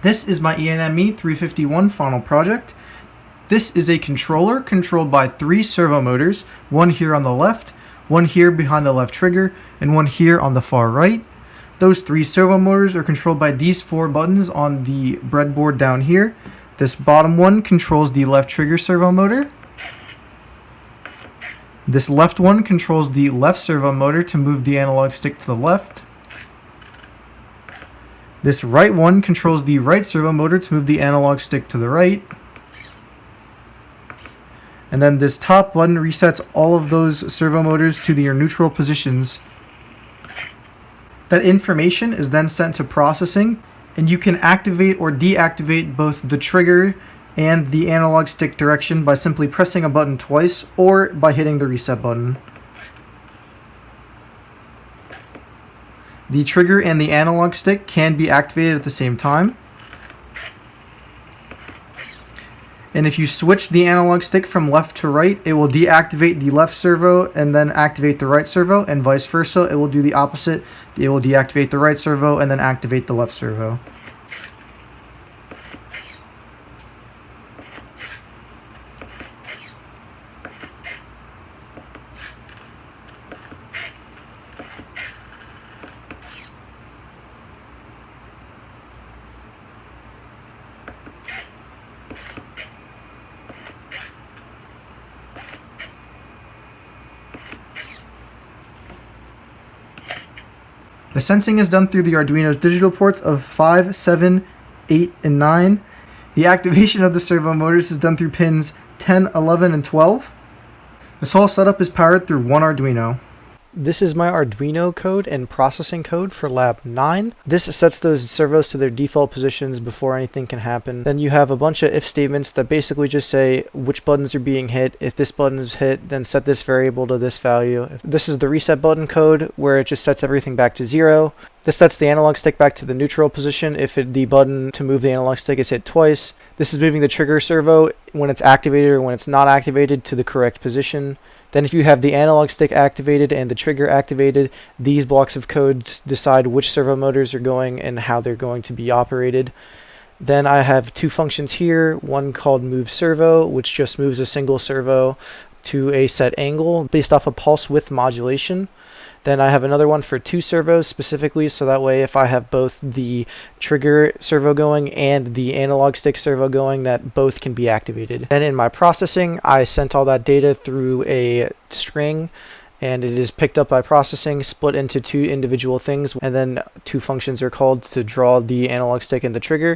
This is my ENME351 final project. This is a controller controlled by 3 servo motors, one here on the left, one here behind the left trigger, and one here on the far right. Those 3 servo motors are controlled by these 4 buttons on the breadboard down here. This bottom one controls the left trigger servo motor. This left one controls the left servo motor to move the analog stick to the left. This right one controls the right servo motor to move the analog stick to the right. And then this top button resets all of those servo motors to their neutral positions. That information is then sent to processing, and you can activate or deactivate both the trigger and the analog stick direction by simply pressing a button twice or by hitting the reset button. The trigger and the analog stick can be activated at the same time. And if you switch the analog stick from left to right, it will deactivate the left servo and then activate the right servo, and vice versa. It will do the opposite. It will deactivate the right servo and then activate the left servo. The sensing is done through the Arduino's digital ports of 5, 7, 8, and 9. The activation of the servo motors is done through pins 10, 11, and 12. This whole setup is powered through one Arduino. This is my Arduino code and processing code for lab 9. This sets those servos to their default positions before anything can happen. Then you have a bunch of if statements that basically just say which buttons are being hit. If this button is hit, then set this variable to this value. This is the reset button code where it just sets everything back to 0. This sets the analog stick back to the neutral position if the button to move the analog stick is hit twice. This is moving the trigger servo when it's activated or when it's not activated to the correct position. Then if you have the analog stick activated and the trigger activated, these blocks of code decide which servo motors are going and how they're going to be operated. Then I have 2 functions here, one called move servo, which just moves a single servo to a set angle based off of pulse width modulation. Then I have another one for 2 servos specifically, so that way if I have both the trigger servo going and the analog stick servo going, that both can be activated. Then in my processing, I sent all that data through a string, and it is picked up by processing, split into 2 individual things, and then 2 functions are called to draw the analog stick and the trigger.